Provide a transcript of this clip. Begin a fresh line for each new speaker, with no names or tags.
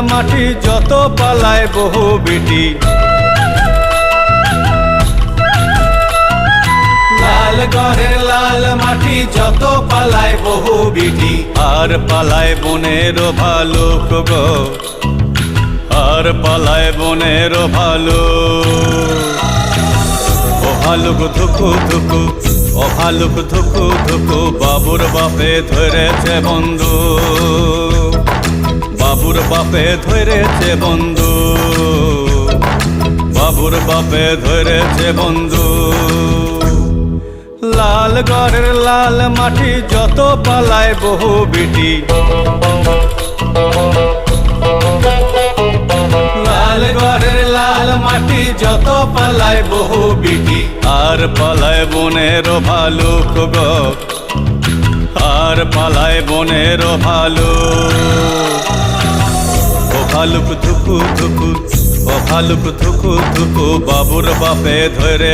মাটি যত পালায় বহু বিটি। লাল ঘরের লাল মাটি যত পালায় বহু বিটি। আর পালায় বনের ভালুক গো, আর পালায় বনের ভালুক। ও ভালুক ধুকু ধুকু, ও ভালুক ধুকু ধুকু, বাবুর বাপে ধরেছে বন্ধু, বাবুর বাপে ধরেছে বন্ধু, বাবুর বাপে ধরেছে বন্ধু। লাল ঘরের লাল মাটি যত পালায় বহু বিটি। লাল ঘরের লাল মাটি যত পালায় বহু বিটি। আর পালায় বনের ভালুক গো, আর পালায় বনের ভালুক। ও ভালুক ধুকু ধুকু, ও ভালুক ধুকু ধুকু, বাবুর বাপে ধরে